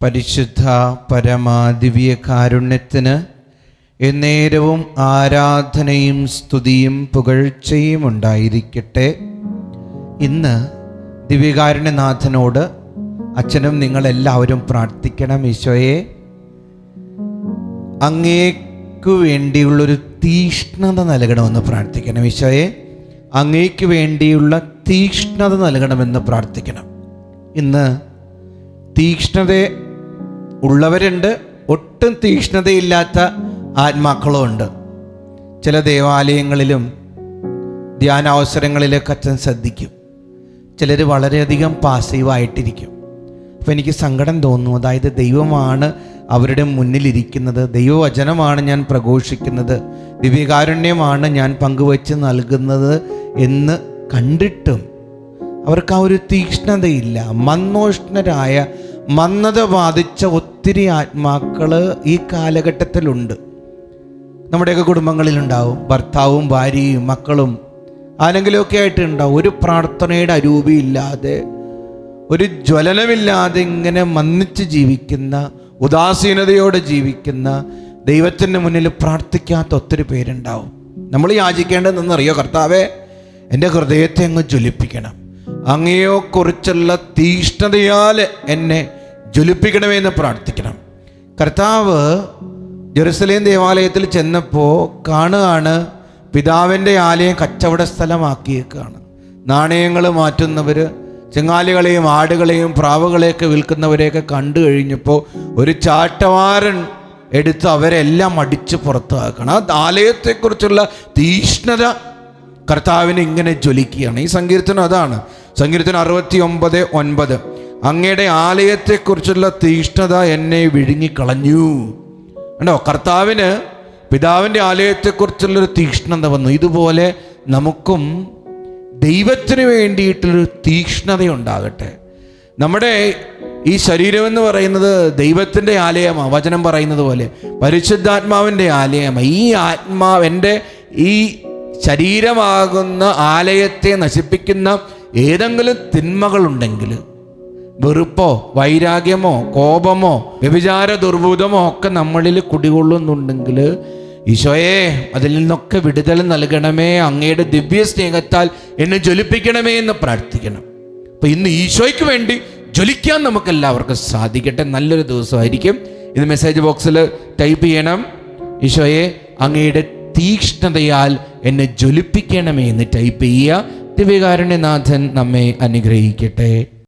പരിശുദ്ധ പരമാദിവ്യ കാരുണ്യത്തിന് എന്നേരവും ആരാധനയും സ്തുതിയും പുകഴ്ചയും ഉണ്ടായിരിക്കട്ടെ. ഇന്ന് ദിവ്യകാരുണ്യനാഥനോട് അച്ഛനും നിങ്ങളെല്ലാവരും പ്രാർത്ഥിക്കണം. ഈശോയെ, അങ്ങേക്കു വേണ്ടിയുള്ളൊരു തീഷ്ണത നൽകണമെന്ന് പ്രാർത്ഥിക്കണം. ഈശോയെ, അങ്ങേക്ക് വേണ്ടിയുള്ള തീഷ്ണത നൽകണമെന്ന് പ്രാർത്ഥിക്കണം. ഇന്ന് തീഷ്ണത ഉള്ളവരുണ്ട്, ഒട്ടും തീഷ്ണതയില്ലാത്ത ആത്മാക്കളും ഉണ്ട്. ചില ദേവാലയങ്ങളിലും ധ്യാനാവസരങ്ങളിലൊക്കെ അച്ഛൻ ശ്രദ്ധിക്കും, ചിലർ വളരെയധികം പാസീവായിട്ടിരിക്കും. അപ്പോൾ എനിക്ക് സങ്കടം തോന്നും. അതായത് ദൈവമാണ് അവരുടെ മുന്നിലിരിക്കുന്നത്, ദൈവവചനമാണ് ഞാൻ പ്രഘോഷിക്കുന്നത്, ദിവ്യകാരുണ്യമാണ് ഞാൻ പങ്കുവച്ച് നൽകുന്നത് എന്ന് കണ്ടിട്ടും അവർക്ക് ആ ഒരു തീക്ഷ്ണതയില്ല. മന്ദോഷ്ണരായ, മന്ദത ബാധിച്ച ഒത്തിരി ആത്മാക്കൾ ഈ കാലഘട്ടത്തിലുണ്ട്. നമ്മുടെയൊക്കെ കുടുംബങ്ങളിലുണ്ടാവും. ഭർത്താവും ഭാര്യയും മക്കളും ആരെങ്കിലുമൊക്കെ ആയിട്ടുണ്ടാവും. ഒരു പ്രാർത്ഥനയുടെ അരൂപിയില്ലാതെ, ഒരു ജ്വലനമില്ലാതെ ഇങ്ങനെ മന്ദിച്ച് ജീവിക്കുന്ന, ഉദാസീനതയോടെ ജീവിക്കുന്ന, ദൈവത്തിൻ്റെ മുന്നിൽ പ്രാർത്ഥിക്കാത്ത ഒത്തിരി പേരുണ്ടാവും. നമ്മൾ യാചിക്കേണ്ടതെന്നറിയോ? കർത്താവേ, എൻ്റെ ഹൃദയത്തെ അങ്ങ് ജ്വലിപ്പിക്കണം, അങ്ങയെക്കുറിച്ചുള്ള തീഷ്ണതയാൽ എന്നെ ജ്വലിപ്പിക്കണമെന്ന് പ്രാർത്ഥിക്കണം. കർത്താവ് ജെറുസലേം ദേവാലയത്തിൽ ചെന്നപ്പോൾ കാണുകയാണ്, പിതാവിൻ്റെ ആലയം കച്ചവട സ്ഥലമാക്കിയേക്കാണ്. നാണയങ്ങൾ മാറ്റുന്നവർ, ചെങ്ങാലികളെയും ആടുകളെയും പ്രാവുകളെയൊക്കെ വിൽക്കുന്നവരെയൊക്കെ കണ്ടു കഴിഞ്ഞപ്പോൾ ഒരു ചാട്ടവാരൻ എടുത്ത് അവരെല്ലാം അടിച്ച് പുറത്താക്കണം. ആ ആലയത്തെക്കുറിച്ചുള്ള തീഷ്ണത കർത്താവിന് ഇങ്ങനെ ജ്വലിക്കുകയാണ്. ഈ സങ്കീർത്തനം അതാണ്. സങ്കീർത്തനം 69:9, അങ്ങയുടെ ആലയത്തെക്കുറിച്ചുള്ള തീഷ്ണത എന്നെ വിഴുങ്ങിക്കളഞ്ഞു. കണ്ടോ, കർത്താവിന് പിതാവിൻ്റെ ആലയത്തെക്കുറിച്ചുള്ളൊരു തീഷ്ണത വന്നു. ഇതുപോലെ നമുക്കും ദൈവത്തിന് വേണ്ടിയിട്ടുള്ളൊരു തീഷ്ണതയുണ്ടാകട്ടെ. നമ്മുടെ ഈ ശരീരമെന്ന് പറയുന്നത് ദൈവത്തിൻ്റെ ആലയമാണ്. വചനം പറയുന്നത് പോലെ പരിശുദ്ധാത്മാവിൻ്റെ ആലയമാണ്. ഈ ആത്മാവിൻ്റെ ഈ ശരീരമാകുന്ന ആലയത്തെ നശിപ്പിക്കുന്ന ഏതെങ്കിലും തിന്മകളുണ്ടെങ്കിൽ, വെറുപ്പോ വൈരാഗ്യമോ കോപമോ വ്യഭിചാര ദുർബോധമോ ഒക്കെ നമ്മളിൽ കുടികൊള്ളുന്നുണ്ടെങ്കിൽ, ഈശോയെ അതിൽ നിന്നൊക്കെ വിടുതൽ നൽകണമേ, അങ്ങയുടെ ദിവ്യ സ്നേഹത്താൽ എന്നെ ജ്വലിപ്പിക്കണമേ എന്ന് പ്രാർത്ഥിക്കണം. അപ്പോൾ ഇന്ന് ഈശോയ്ക്ക് വേണ്ടി ജ്വലിക്കാൻ നമുക്കെല്ലാവർക്കും സാധിക്കട്ടെ. നല്ലൊരു ദിവസമായിരിക്കും. ഇത് മെസ്സേജ് ബോക്സിൽ ടൈപ്പ് ചെയ്യണം. ഈശോയെ, അങ്ങയുടെ തീക്ഷ്ണതയാൽ എന്നെ ജ്വലിപ്പിക്കണമേ എന്ന് ടൈപ്പ് ചെയ്യുക. ദിവ്യകാരുണ്യനാഥൻ നമ്മെ അനുഗ്രഹിക്കട്ടെ.